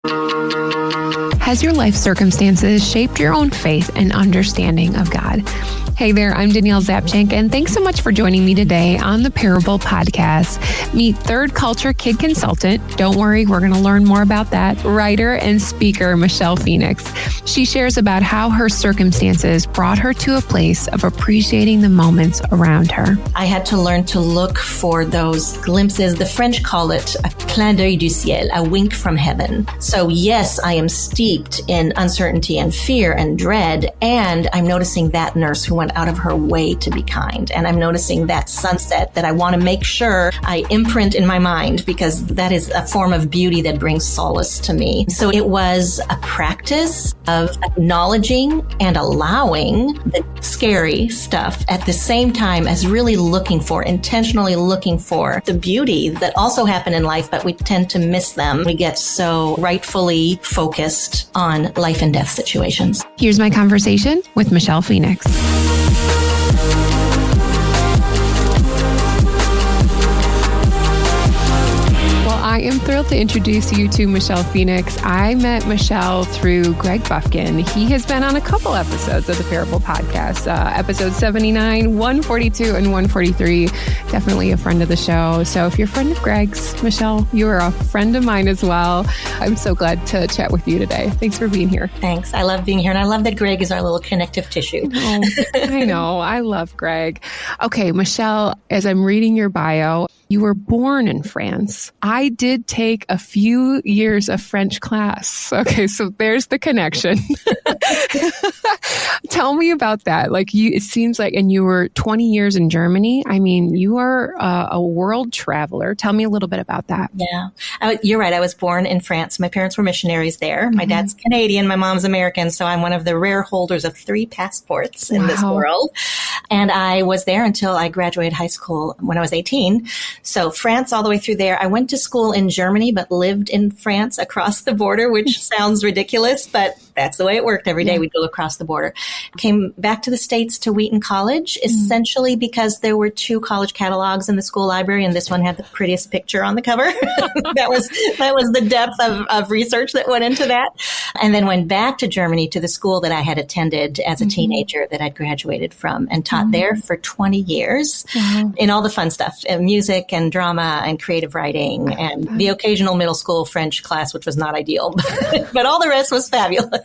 Has your life circumstances shaped your own faith and understanding of God? Hey there, I'm Danielle Zapchenk, and thanks so much for joining me today on the Parable Podcast. Meet third culture kid consultant. Don't worry, we're going to learn more about that. Writer and speaker Michèle Phoenix. She shares about how her circumstances brought her to a place of appreciating the moments around her. I had to learn to look for those glimpses. The French call it a clin d'œil du ciel, a wink from heaven. So yes, I am steeped in uncertainty and fear and dread, and I'm noticing that nurse who went out of her way to be kind. And I'm noticing that sunset that I want to make sure I imprint in my mind, because that is a form of beauty that brings solace to me. So it was a practice of acknowledging and allowing the scary stuff at the same time as really intentionally looking for the beauty that also happen in life, but we tend to miss them. We get so rightfully focused on life and death situations. Here's my conversation with Michèle Phoenix. I am thrilled to introduce you to Michèle Phoenix. I met Michèle through Greg Buffkin. He has been on a couple episodes of the Parable Podcast, episodes 79, 142, and 143. Definitely a friend of the show. So if you're a friend of Greg's, Michèle, you are a friend of mine as well. I'm so glad to chat with you today. Thanks for being here. Thanks. I love being here. And I love that Greg is our little connective tissue. I know. I love Greg. Okay, Michèle, as I'm reading your bio, you were born in France. I did take a few years of French class. Okay, so there's the connection. Tell me about that. It seems like, and you were 20 years in Germany. I mean, you are a world traveler. Tell me a little bit about that. Yeah, you're right. I was born in France. My parents were missionaries there. My dad's Canadian, my mom's American. So I'm one of the rare holders of 3 passports in this world. And I was there until I graduated high school when I was 18. So France all the way through there. I went to school in Germany, but lived in France across the border, which sounds ridiculous, but that's the way it worked. Every day we'd go across the border. Came back to the States to Wheaton College, essentially because there were 2 college catalogs in the school library, and this one had the prettiest picture on the cover. That was the depth of research that went into that. And then went back to Germany to the school that I had attended as a teenager that I'd graduated from, and taught there for 20 years in all the fun stuff, music and drama and creative writing and the occasional middle school French class, which was not ideal, but all the rest was fabulous.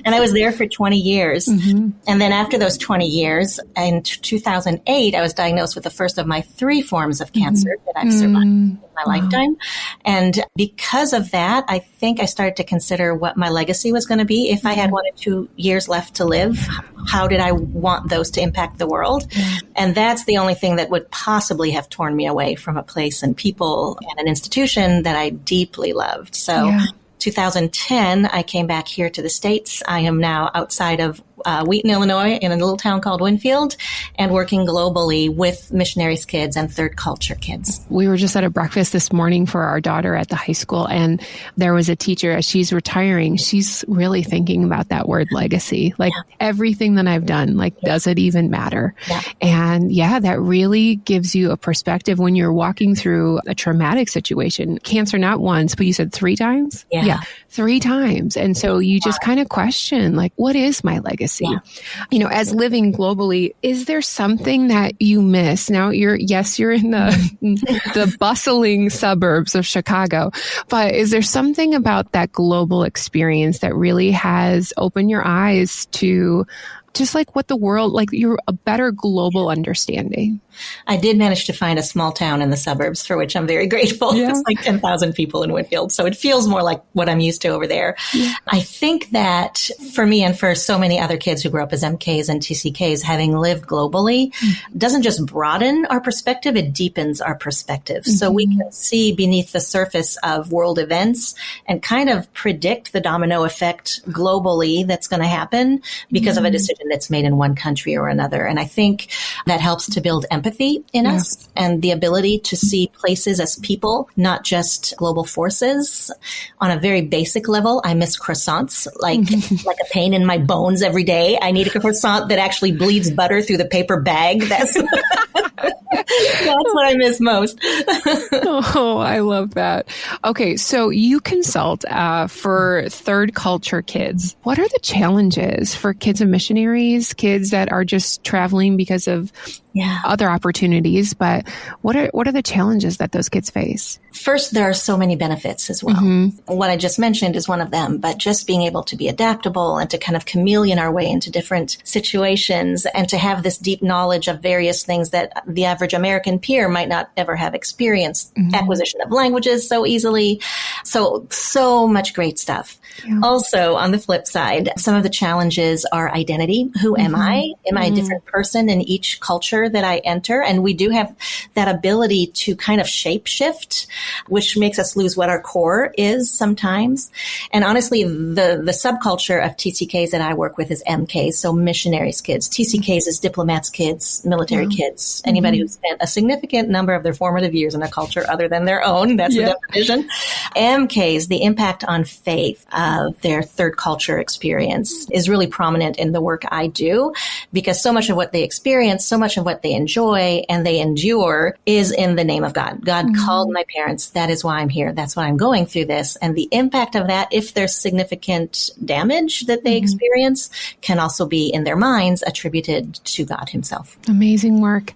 And I was there for 20 years. And then after those 20 years, in 2008, I was diagnosed with the first of my 3 forms of cancer that I've survived in my lifetime. And because of that, I think I started to consider what my legacy was going to be. If I had 1 or 2 years left to live, how did I want those to impact the world? And that's the only thing that would possibly have torn me away from a place and people and an institution that I deeply loved. So 2010, I came back here to the States. I am now outside of Wheaton, Illinois, in a little town called Winfield, and working globally with missionaries' kids and third culture kids. We were just at a breakfast this morning for our daughter at the high school, and there was a teacher, as she's retiring, she's really thinking about that word legacy. Everything that I've done, does it even matter? And that really gives you a perspective when you're walking through a traumatic situation. Cancer not once, but you said 3 times? Yeah, 3 times. And so you just kind of question, what is my legacy? As living globally, is there something that you miss? Now, you're in the bustling suburbs of Chicago, but is there something about that global experience that really has opened your eyes to just what the world, you're a better global understanding? I did manage to find a small town in the suburbs, for which I'm very grateful. Yeah. It's 10,000 people in Winfield. So it feels more like what I'm used to over there. Yeah. I think that for me and for so many other kids who grew up as MKs and TCKs, having lived globally doesn't just broaden our perspective, it deepens our perspective. So we can see beneath the surface of world events and kind of predict the domino effect globally that's going to happen because of a decision that's made in one country or another. And I think that helps to build empathy in us and the ability to see places as people, not just global forces. On a very basic level, I miss croissants, like a pain in my bones every day. I need a croissant that actually bleeds butter through the paper bag. That's That's what I miss most. Oh, I love that. Okay, so you consult for third culture kids. What are the challenges for kids of missionaries, kids that are just traveling because of other opportunities? But what are the challenges that those kids face? First, there are so many benefits as well. Mm-hmm. What I just mentioned is one of them, but just being able to be adaptable and to kind of chameleon our way into different situations and to have this deep knowledge of various things that the average American peer might not ever have experienced. Mm-hmm. Acquisition of languages so easily. So much great stuff. Yeah. Also, on the flip side, some of the challenges are identity. Who am I? Am I a different person in each culture that I enter? And we do have that ability to kind of shape shift, which makes us lose what our core is sometimes. And honestly, the subculture of TCKs that I work with is MKs, so missionaries kids. TCKs is diplomats kids, military kids, anybody who spent a significant number of their formative years in a culture other than their own. That's the definition. MKs, the impact on faith of their third culture experience is really prominent in the work I do, because so much of what they experience, so much of what they enjoy and they endure is in the name of God. God called my parents. That is why I'm here. That's why I'm going through this. And the impact of that, if there's significant damage that they experience, can also be in their minds attributed to God himself. Amazing work.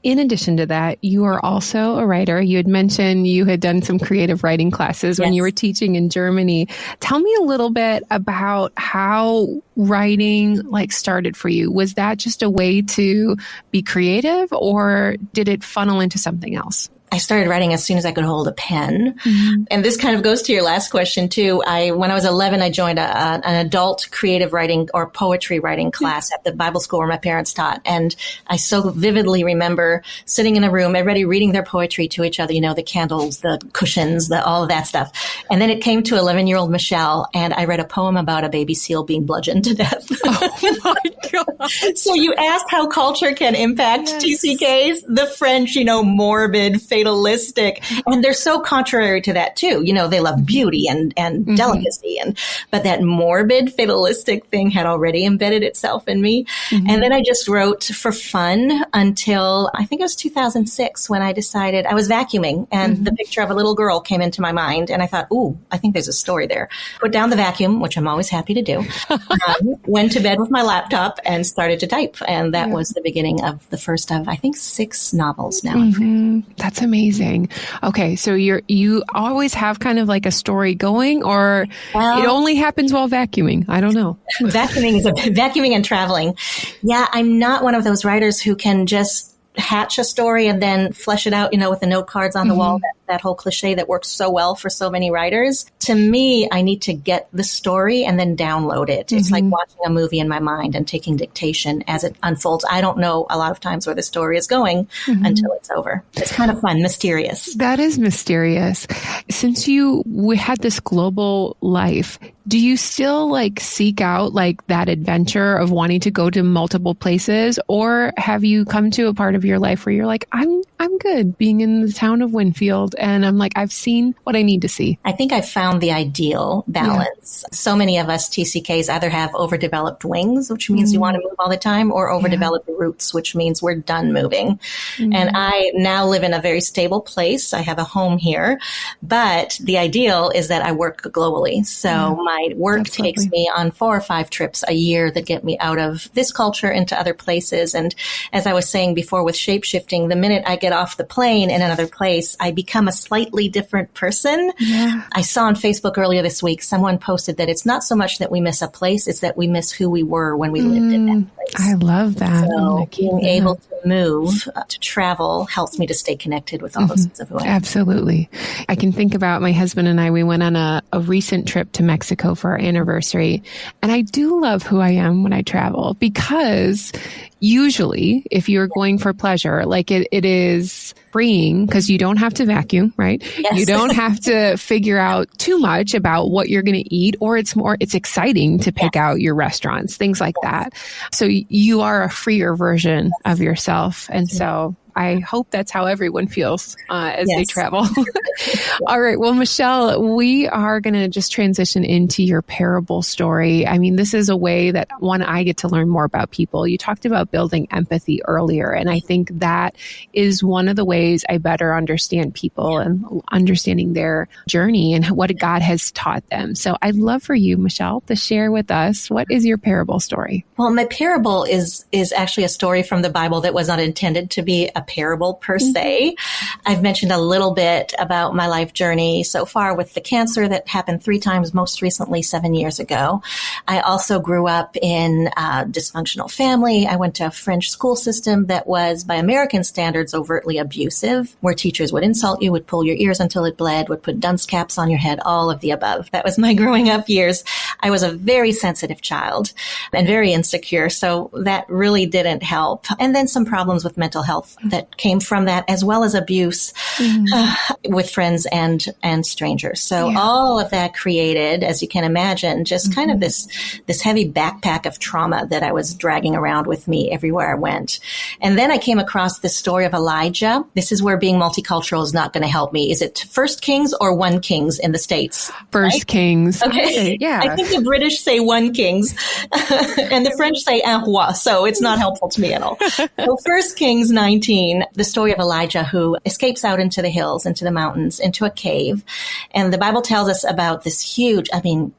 In addition to that, you are also a writer. You had mentioned you had done some creative writing classes when you were teaching in Germany. Tell me a little bit about how writing started for you. Was that just a way to be creative, or did it funnel into something else? I started writing as soon as I could hold a pen. Mm-hmm. And this kind of goes to your last question too. When I was 11, I joined an adult creative writing or poetry writing class at the Bible school where my parents taught. And I so vividly remember sitting in a room, everybody reading their poetry to each other, the candles, the cushions, all of that stuff. And then it came to 11-year-old Michèle, and I read a poem about a baby seal being bludgeoned to death. Oh my God. So you asked how culture can impact TCKs. The French, morbid, fatalistic, and they're so contrary to that too. They love beauty and delicacy, but that morbid, fatalistic thing had already embedded itself in me. Mm-hmm. And then I just wrote for fun until I think it was 2006 when I decided I was vacuuming, and the picture of a little girl came into my mind, and I thought, ooh, I think there's a story there. Put down the vacuum, which I'm always happy to do. Went to bed with my laptop and started to type, and that was the beginning of the first of, I think, 6 novels now. Mm-hmm. That's amazing. Okay, so you always have kind of like a story going, or it only happens while vacuuming? I don't know. Vacuuming and traveling. Yeah, I'm not one of those writers who can just hatch a story and then flesh it out, with the note cards on the wall, that whole cliche that works so well for so many writers. To me, I need to get the story and then download it. It's like watching a movie in my mind and taking dictation as it unfolds. I don't know a lot of times where the story is going until it's over. It's kind of fun, mysterious. That is mysterious. Since we had this global life, do you still seek out that adventure of wanting to go to multiple places, or have you come to a part of your life where you're like, I'm good being in the town of Winfield, and I'm I've seen what I need to see? I think I've found the ideal balance. Yeah. So many of us TCKs either have overdeveloped wings, which means we want to move all the time, or overdeveloped roots, which means we're done moving. And I now live in a very stable place. I have a home here, but the ideal is that I work globally. So my work takes me on 4 or 5 trips a year that get me out of this culture into other places. And as I was saying before with shape-shifting, the minute I get off the plane in another place, I become a slightly different person. Yeah. I saw on Facebook earlier this week, someone posted that it's not so much that we miss a place, it's that we miss who we were when we lived in that place. I love that. So being able to move, to travel, helps me to stay connected with all those things of who I am. Absolutely. I can think about my husband and I, we went on a recent trip to Mexico for our anniversary. And I do love who I am when I travel, because usually if you're going for pleasure, it is freeing because you don't have to vacuum, right? Yes. You don't have to figure out too much about what you're going to eat, or it's exciting to pick out your restaurants, things like that. So you are a freer version of yourself. And so I hope that's how everyone feels as they travel. All right. Well, Michèle, we are going to just transition into your parable story. I mean, this is a way that, one, I get to learn more about people. You talked about building empathy earlier, and I think that is one of the ways I better understand people and understanding their journey and what God has taught them. So I'd love for you, Michèle, to share with us, what is your parable story? Well, my parable is actually a story from the Bible that was not intended to be a parable per se. I've mentioned a little bit about my life journey so far with the cancer that happened 3 times, most recently 7 years ago. I also grew up in a dysfunctional family. I went to a French school system that was, by American standards, overtly abusive, where teachers would insult you, would pull your ears until it bled, would put dunce caps on your head, all of the above. That was my growing up years. I was a very sensitive child and very insecure, so that really didn't help. And then some problems with mental health that came from that, as well as abuse with friends and strangers. So all of that created, as you can imagine, just kind of this heavy backpack of trauma that I was dragging around with me everywhere I went. And then I came across this story of Elijah. This is where being multicultural is not going to help me. Is it 1 Kings or 1 Kings in the States? 1 Kings. Okay. Yeah. I think the British say 1 Kings and the French say un roi. So it's not helpful to me at all. So 1 Kings 19, the story of Elijah who escapes out into the hills, into the mountains, into a cave. And the Bible tells us about this huge,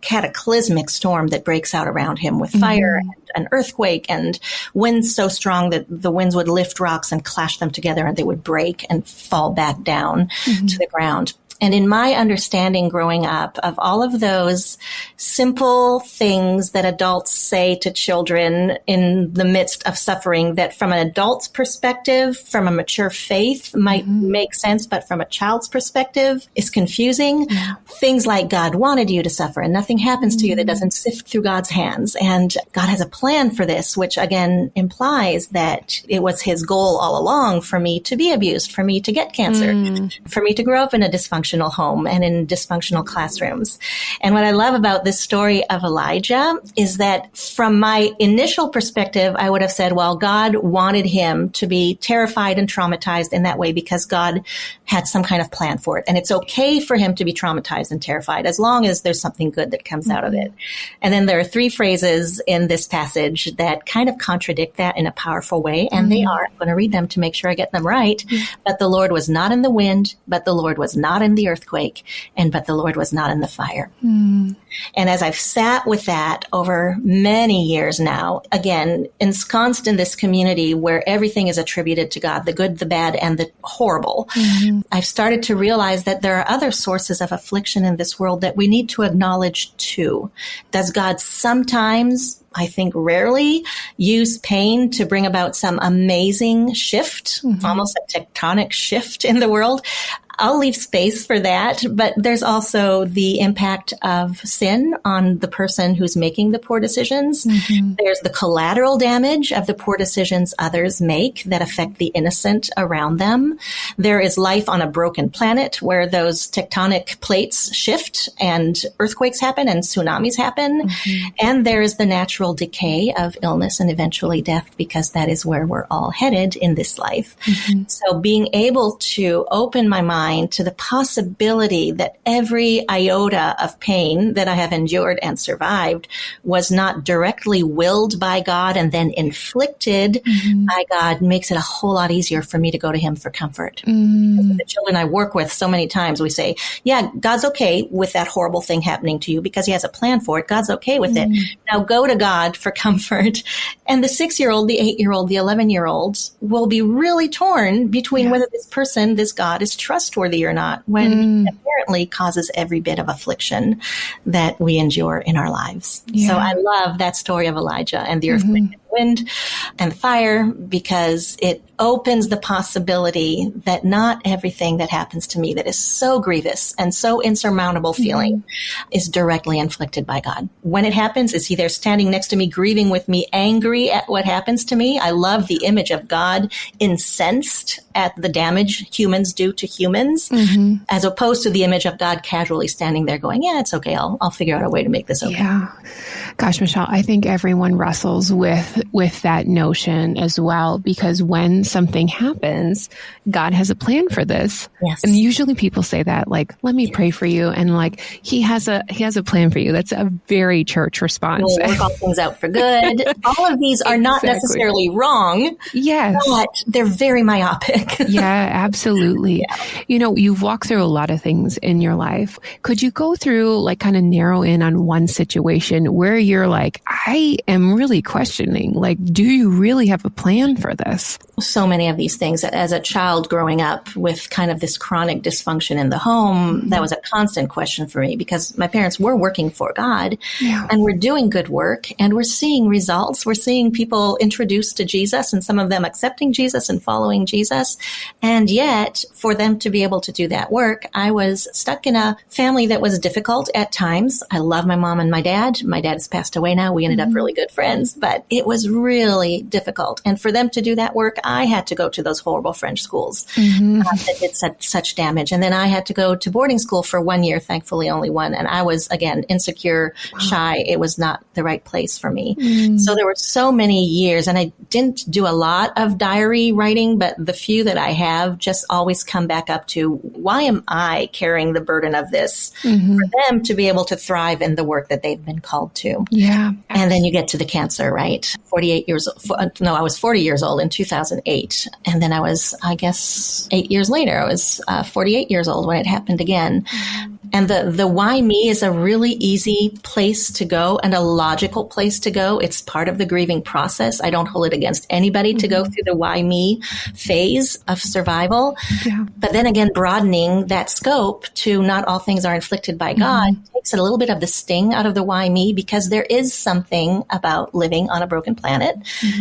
cataclysmic storm that breaks out around him with fire and an earthquake and winds so strong that the winds would lift rocks and clash them together and they would break and fall back down to the ground. And in my understanding growing up of all of those simple things that adults say to children in the midst of suffering that from an adult's perspective, from a mature faith might make sense, but from a child's perspective is confusing. Things like God wanted you to suffer and nothing happens to you that doesn't sift through God's hands. And God has a plan for this, which again implies that it was his goal all along for me to be abused, for me to get cancer, for me to grow up in a dysfunctional home and in dysfunctional classrooms. And what I love about this story of Elijah is that from my initial perspective, I would have said, well, God wanted him to be terrified and traumatized in that way because God had some kind of plan for it. And it's okay for him to be traumatized and terrified as long as there's something good that comes out of it. And then there are 3 phrases in this passage that kind of contradict that in a powerful way. And they are, I'm going to read them to make sure I get them right. But the Lord was not in the wind, but the Lord was not in the earthquake, and but the Lord was not in the fire. And as I've sat with that over many years now, again, ensconced in this community where everything is attributed to God, the good, the bad, and the horrible, I've started to realize that there are other sources of affliction in this world that we need to acknowledge too. Does God sometimes, I think rarely, use pain to bring about some amazing shift, almost a tectonic shift in the world? I'll leave space for that, but there's also the impact of sin on the person who's making the poor decisions. There's the collateral damage of the poor decisions others make that affect the innocent around them. There is life on a broken planet where those tectonic plates shift and earthquakes happen and tsunamis happen. And there is the natural decay of illness and eventually death, because that is where we're all headed in this life. So being able to open my mind to the possibility that every iota of pain that I have endured and survived was not directly willed by God and then inflicted by God makes it a whole lot easier for me to go to him for comfort. The children I work with, so many times we say, yeah, God's okay with that horrible thing happening to you because he has a plan for it. God's okay with it. Now go to God for comfort. And the 6-year-old, the 8-year-old, the 11-year-old will be really torn between whether this person, this God, is trustworthy or not, when it apparently causes every bit of affliction that we endure in our lives. So I love that story of Elijah and the earthquake and wind and fire, because it opens the possibility that not everything that happens to me that is so grievous and so insurmountable feeling is directly inflicted by God. When it happens, is he there standing next to me, grieving with me, angry at what happens to me? I love the image of God incensed at the damage humans do to humans, as opposed to the image of God casually standing there going, yeah, it's okay. I'll figure out a way to make this okay. Gosh, Michèle, I think everyone wrestles with that notion as well, because when something happens, God has a plan for this. Yes. And usually people say that, like, let me pray for you. And like, he has a plan for you. That's a very church response. We'll work all things out for good. All of these are not necessarily wrong. Yes. But they're very myopic. Yeah, absolutely. Yeah. You know, you've walked through a lot of things in your life. Could you go through, like, kind of narrow in on one situation where you're like, I am really questioning, like, do you really have a plan for this? So many of these things. As a child growing up with kind of this chronic dysfunction in the home, that was a constant question for me, because my parents were working for God and we're doing good work and we're seeing results. We're seeing people introduced to Jesus and some of them accepting Jesus and following Jesus. And yet for them to be able to do that work, I was stuck in a family that was difficult at times. I love my mom and my dad. My dad has passed away now. We ended up really good friends, but it was really difficult. And for them to do that work, I had to go to those horrible French schools that did such damage. And then I had to go to boarding school for 1 year, thankfully only one. And I was, again, insecure, shy. It was not the right place for me. So there were so many years, and I didn't do a lot of diary writing, but the few that I have just always come back up to, why am I carrying the burden of this for them to be able to thrive in the work that they've been called to? Yeah. And then you get to the cancer, right? 48 years, no, I was 40 years old in 2008. And then I was, I guess, 8 years later, I was 48 years old when it happened again. And the why me is a really easy place to go and a logical place to go. It's part of the grieving process. I don't hold it against anybody to go through the why me phase of survival. Yeah. But then again, broadening that scope to not all things are inflicted by God takes a little bit of the sting out of the why me, because there is something about living on a broken planet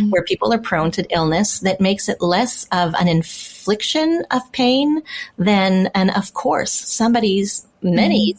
where people are prone to illness that makes it less of an infliction of pain than, and of course, many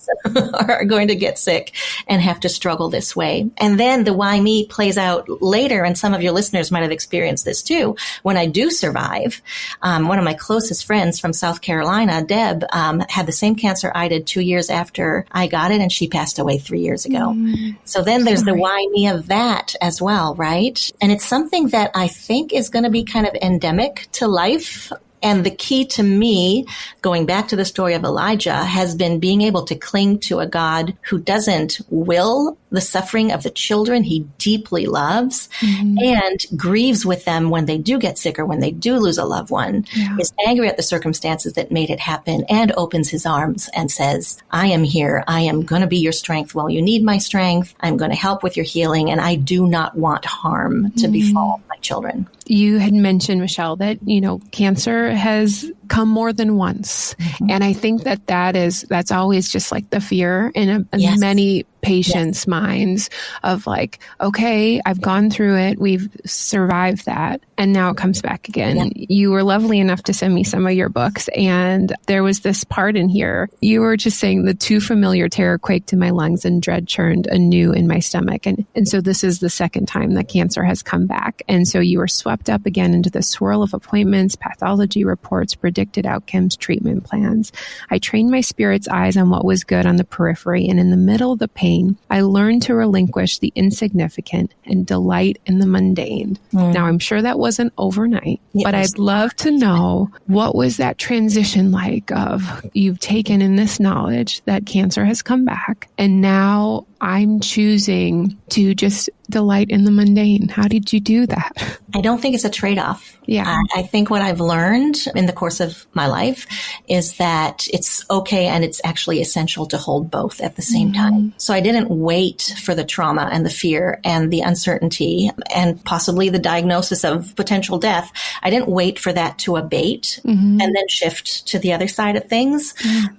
are going to get sick and have to struggle this way. And then the why me plays out later, and some of your listeners might have experienced this too. When I do survive, one of my closest friends from South Carolina, Deb, had the same cancer I did 2 years after I got it, and she passed away 3 years ago. So then there's the why me of that as well, right? And it's something that I think is going to be kind of endemic to life. And the key to me, going back to the story of Elijah, has been being able to cling to a God who doesn't will the suffering of the children he deeply loves and grieves with them when they do get sick or when they do lose a loved one, is angry at the circumstances that made it happen, and opens his arms and says, I am here. I am going to be your strength while you need my strength. I'm going to help with your healing, and I do not want harm to befall my children. You had mentioned, Michèle, that, you know, cancer has come more than once. And I think that's always just like the fear in many patients' minds of like, okay, I've gone through it. We've survived that. And now it comes back again. You were lovely enough to send me some of your books. And there was this part in here. You were just saying, the too familiar terror quaked in my lungs and dread churned anew in my stomach. And so this is the second time that cancer has come back. And so you were swept up again into the swirl of appointments, pathology reports, predicted outcomes, treatment plans. I trained my spirit's eyes on what was good on the periphery. And in the middle of the pain, I learned to relinquish the insignificant and delight in the mundane. Now, I'm sure that wasn't overnight, but I'd love to know, what was that transition like of you've taken in this knowledge that cancer has come back, and now I'm choosing to just delight in the mundane. How did you do that? I don't think it's a trade-off. Yeah. I think what I've learned in the course of my life is that it's okay and it's actually essential to hold both at the same time. So I didn't wait for the trauma and the fear and the uncertainty and possibly the diagnosis of potential death. I didn't wait for that to abate and then shift to the other side of things.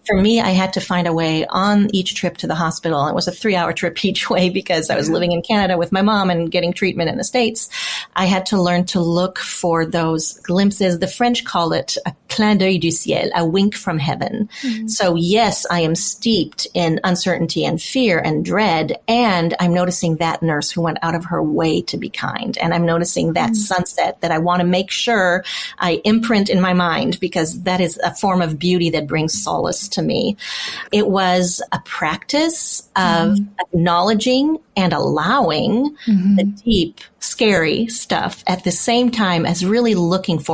For me, I had to find a way on each trip to the hospital. It was a 3-hour trip each way because I was living in Canada with my mom and getting treatment in the States. I had to learn to look for those glimpses. The French call it a clin d'œil du ciel, a wink from heaven. So yes, I am steeped in uncertainty and fear and dread, and I'm noticing that nurse who went out of her way to be kind. And I'm noticing that sunset that I want to make sure I imprint in my mind, because that is a form of beauty that brings solace to me. It was a practice of acknowledging and allowing the deep, scary stuff at the same time as really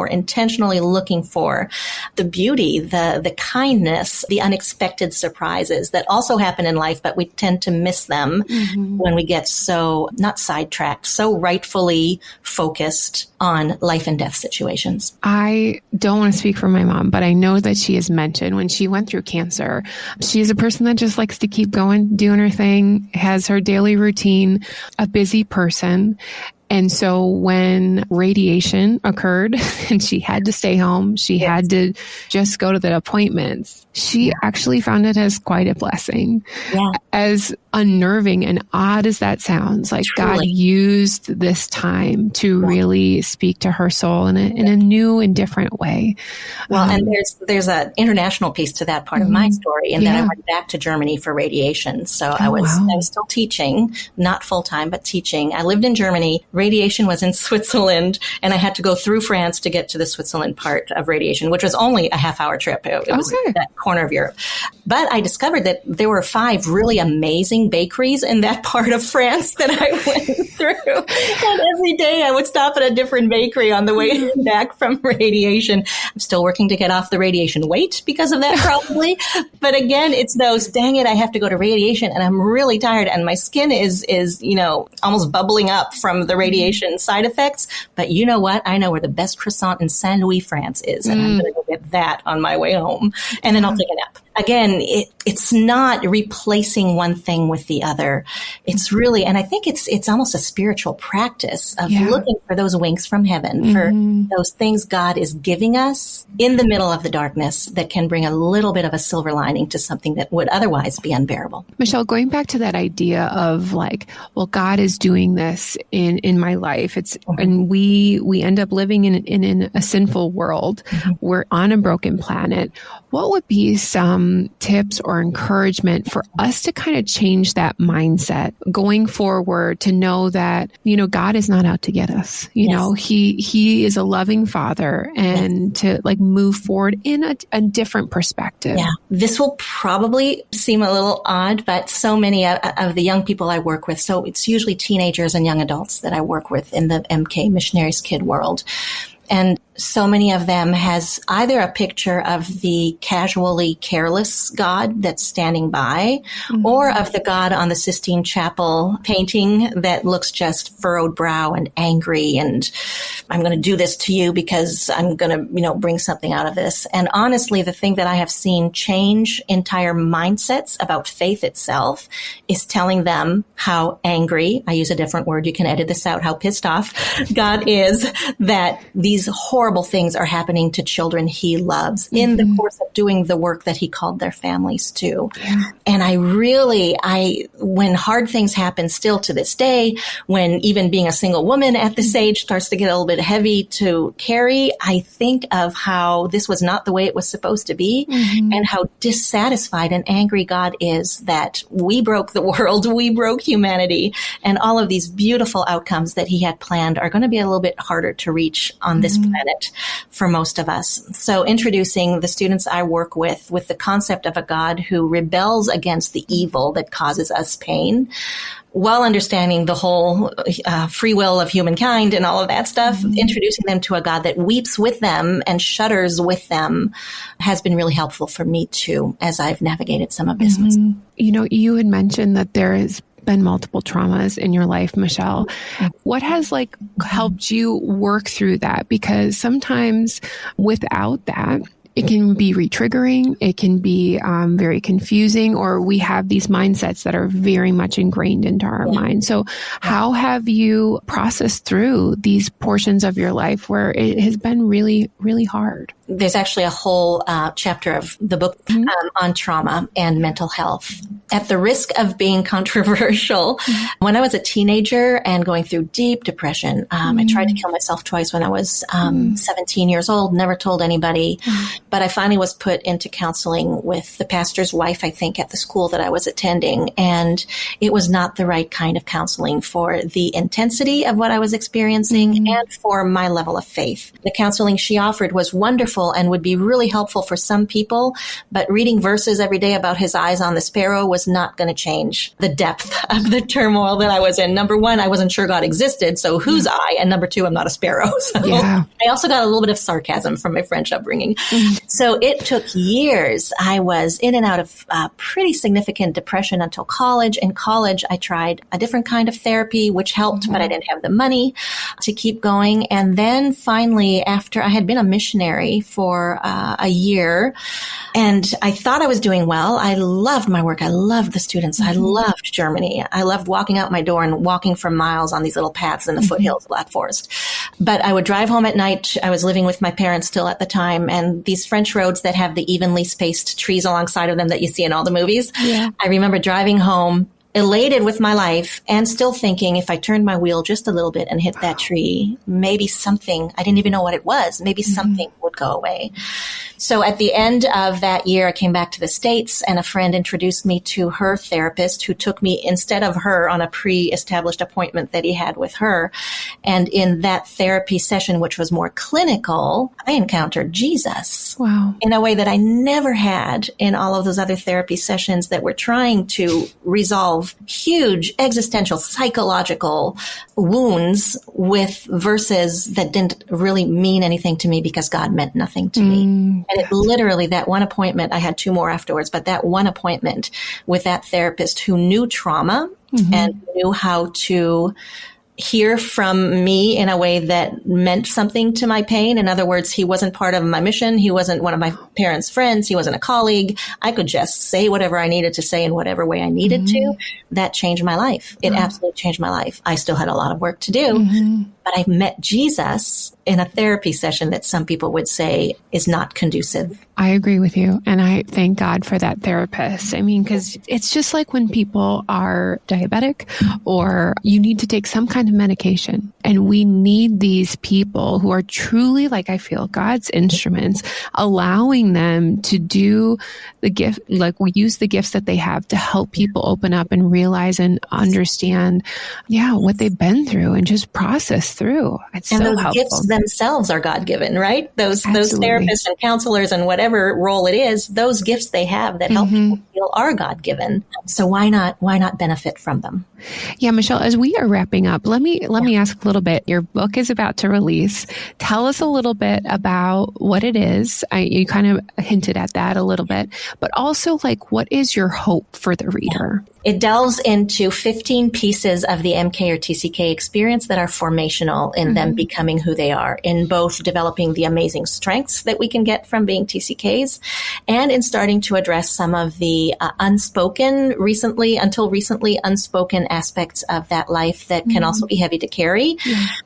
intentionally looking for the beauty, the kindness, the unexpected surprises that also happen in life, but we tend to miss them when we get so, not sidetracked, so rightfully focused on life and death situations. I don't want to speak for my mom, but I know that she has mentioned when she went through cancer, she's a person that just likes to keep going, doing her thing, has her daily routine, a busy person. And so when radiation occurred and she had to stay home, she had to just go to the appointments, she actually found it as quite a blessing. As unnerving and odd as that sounds, like God used this time to really speak to her soul in a new and different way. Well, and there's an international piece to that part of my story, and then I went back to Germany for radiation. So I was still teaching, not full time, but teaching. I lived in Germany. Radiation was in Switzerland, and I had to go through France to get to the Switzerland part of radiation, which was only a half-hour trip. It was that corner of Europe. But I discovered that there were 5 really amazing bakeries in that part of France that I went through. And every day I would stop at a different bakery on the way back from radiation. I'm still working to get off the radiation weight because of that, probably. But again, it's those, dang it, I have to go to radiation, and I'm really tired, and my skin is almost bubbling up from the radiation side effects. But you know what? I know where the best croissant in Saint Louis, France is, and I'm going to go get that on my way home, and then I'll take a nap. Again, it's not replacing one thing with the other. It's really, and I think it's almost a spiritual practice of looking for those winks from heaven, for those things God is giving us in the middle of the darkness that can bring a little bit of a silver lining to something that would otherwise be unbearable. Michèle, going back to that idea of like, well, God is doing this in my life. It's and we end up living in a sinful world. We're on a broken planet. What would be some tips or encouragement for us to kind of change that mindset going forward, to know that, God is not out to get us. He is a loving Father, and to like move forward in a different perspective. Yeah. This will probably seem a little odd, but so many of the young people I work with, so it's usually teenagers and young adults that I work with in the MK Missionaries Kid world. And so many of them has either a picture of the casually careless God that's standing by, or of the God on the Sistine Chapel painting that looks just furrowed brow and angry, and I'm going to do this to you because I'm going to, bring something out of this. And honestly, the thing that I have seen change entire mindsets about faith itself is telling them how angry, I use a different word, you can edit this out, how pissed off God is that these horrible things are happening to children he loves in the course of doing the work that he called their families to. And when hard things happen still to this day, when even being a single woman at this age starts to get a little bit heavy to carry, I think of how this was not the way it was supposed to be, and how dissatisfied and angry God is that we broke the world, we broke humanity, and all of these beautiful outcomes that he had planned are going to be a little bit harder to reach on this planet for most of us. So introducing the students I work with the concept of a God who rebels against the evil that causes us pain, while understanding the whole free will of humankind and all of that stuff, introducing them to a God that weeps with them and shudders with them has been really helpful for me too, as I've navigated some of this. You had mentioned that there has been multiple traumas in your life, Michèle. What has helped you work through that? Because sometimes without that, it can be re-triggering. It can be very confusing, or we have these mindsets that are very much ingrained into our mind. So how have you processed through these portions of your life where it has been really, really hard? There's actually a whole chapter of the book on trauma and mental health. At the risk of being controversial, when I was a teenager and going through deep depression, I tried to kill myself twice when I was 17 years old, never told anybody. But I finally was put into counseling with the pastor's wife, I think, at the school that I was attending. And it was not the right kind of counseling for the intensity of what I was experiencing and for my level of faith. The counseling she offered was wonderful wonderful and would be really helpful for some people. But reading verses every day about his eyes on the sparrow was not going to change the depth of the turmoil that I was in. Number one, I wasn't sure God existed. So whose eye? And number two, I'm not a sparrow. So I also got a little bit of sarcasm from my French upbringing. So it took years. I was in and out of pretty significant depression until college. In college, I tried a different kind of therapy, which helped, but I didn't have the money to keep going. And then finally, after I had been a missionary for a year, and I thought I was doing well. I loved my work. I loved the students. I loved Germany. I loved walking out my door and walking for miles on these little paths in the foothills of Black Forest. But I would drive home at night. I was living with my parents still at the time. And these French roads that have the evenly spaced trees alongside of them that you see in all the movies. Yeah. I remember driving home, elated with my life, and still thinking if I turned my wheel just a little bit and hit that tree, maybe something, I didn't even know what it was, maybe something would go away. So at the end of that year, I came back to the States, and a friend introduced me to her therapist, who took me instead of her on a pre-established appointment that he had with her. And in that therapy session, which was more clinical, I encountered Jesus. Wow. In a way that I never had in all of those other therapy sessions that were trying to resolve huge existential psychological wounds with verses that didn't really mean anything to me because God meant nothing to me. And it literally, that one appointment, I had two more afterwards, but that one appointment with that therapist who knew trauma and knew how to hear from me in a way that meant something to my pain. In other words, he wasn't part of my mission. He wasn't one of my parents' friends. He wasn't a colleague. I could just say whatever I needed to say in whatever way I needed to. That changed my life. It absolutely changed my life. I still had a lot of work to do, but I met Jesus in a therapy session that some people would say is not conducive. I agree with you. And I thank God for that therapist. I mean, because it's just like when people are diabetic or you need to take some kind of medication. And we need these people who are truly, like I feel, God's instruments, allowing them to do the gift, like we use the gifts that they have to help people open up and realize and understand, what they've been through and just process through. It's and so those helpful. Gifts themselves are God-given, right? Those therapists and counselors and whatever role it is, those gifts they have that help people feel are God-given. So why not benefit from them? Yeah, Michèle, as we are wrapping up, let me ask a little bit. Your book is about to release. Tell us a little bit about what it is. You kind of hinted at that a little bit, but also like, what is your hope for the reader? It delves into 15 pieces of the MK or TCK experience that are formational in them becoming who they are, in both developing the amazing strengths that we can get from being TCKs and in starting to address some of the until recently unspoken aspects of that life that can also be heavy to carry.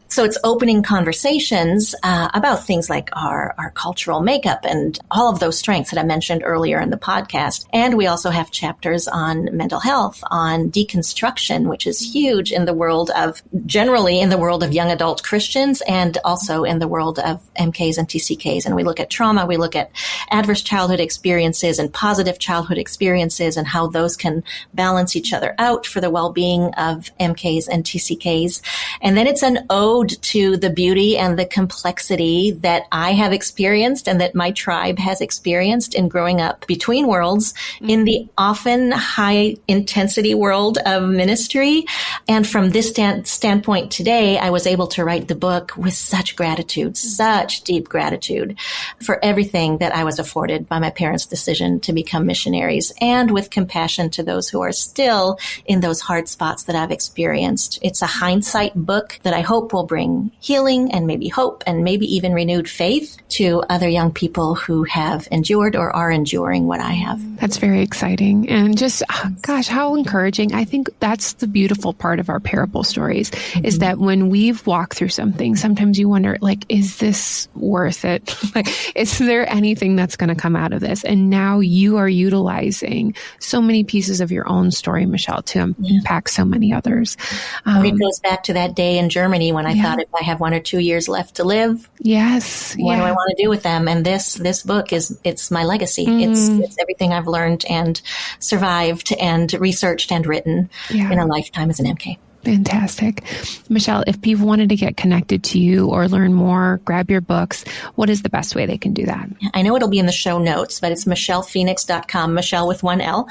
So it's opening conversations about things like our cultural makeup and all of those strengths that I mentioned earlier in the podcast. And we also have chapters on mental health, on deconstruction, which is huge in the world of, generally in the world of young adult Christians and also in the world of MKs and TCKs. And we look at trauma, we look at adverse childhood experiences and positive childhood experiences and how those can balance each other out for the well-being of MKs and TCKs. And then it's an ode to the beauty and the complexity that I have experienced and that my tribe has experienced in growing up between worlds in the often high intensity world of ministry. And from this standpoint today, I was able to write the book with such gratitude, such deep gratitude for everything that I was afforded by my parents' decision to become missionaries, and with compassion to those who are still in those hard spots that I've experienced. It's a hindsight book that I hope will bring healing and maybe hope and maybe even renewed faith to other young people who have endured or are enduring what I have. That's very exciting. And just, gosh, how encouraging. I think that's the beautiful part of our parable stories is that when we've walked through something, sometimes you wonder, like, is this worth it? Like, is there anything that's going to come out of this? And now you are utilizing so many pieces of your own story, Michèle, to impact so many others. It goes back to that day in Germany when I thought if I have 1 or 2 years left to live, what do I want to do with them? And this book it's my legacy. It's everything I've learned and survived and researched and written in a lifetime as an MK. Fantastic. Michèle, if people wanted to get connected to you or learn more, grab your books, what is the best way they can do that? I know it'll be in the show notes, but it's michellephoenix.com, Michèle with one L.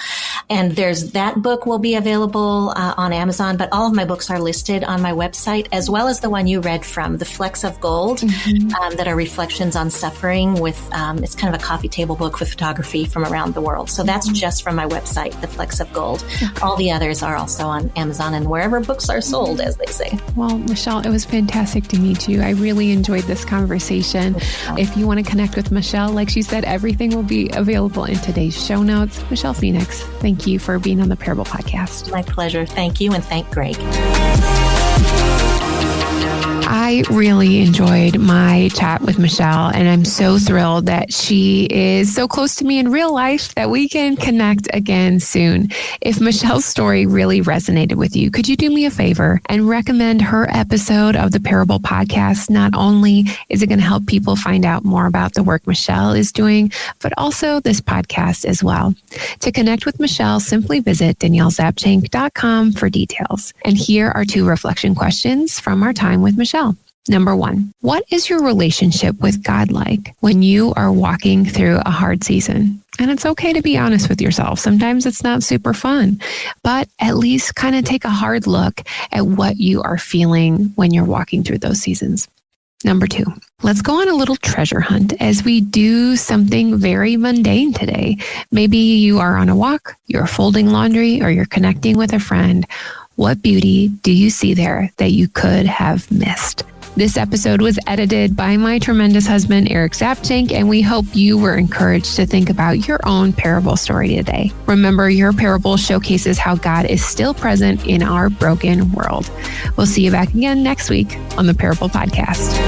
And that book will be available on Amazon, but all of my books are listed on my website, as well as the one you read from, The Flecks of Gold, that are reflections on suffering with, it's kind of a coffee table book with photography from around the world. So that's just from my website, The Flecks of Gold. Okay. All the others are also on Amazon and wherever books are sold, as they say. Well, Michèle, it was fantastic to meet you. I really enjoyed this conversation. If you want to connect with Michèle, like she said, everything will be available in today's show notes. Michèle Phoenix, thank you for being on the Parable Podcast. My pleasure. Thank you, and thank Greg. I really enjoyed my chat with Michèle, and I'm so thrilled that she is so close to me in real life that we can connect again soon. If Michèle's story really resonated with you, could you do me a favor and recommend her episode of the Parable Podcast? Not only is it going to help people find out more about the work Michèle is doing, but also this podcast as well. To connect with Michèle, simply visit daniellezapchenk.com for details. And here are 2 reflection questions from our time with Michèle. Number 1, what is your relationship with God like when you are walking through a hard season? And it's okay to be honest with yourself. Sometimes it's not super fun, but at least kind of take a hard look at what you are feeling when you're walking through those seasons. Number 2, let's go on a little treasure hunt as we do something very mundane today. Maybe you are on a walk, you're folding laundry, or you're connecting with a friend. What beauty do you see there that you could have missed? This episode was edited by my tremendous husband, Eric Zapchenk, and we hope you were encouraged to think about your own parable story today. Remember, your parable showcases how God is still present in our broken world. We'll see you back again next week on the Parable Podcast.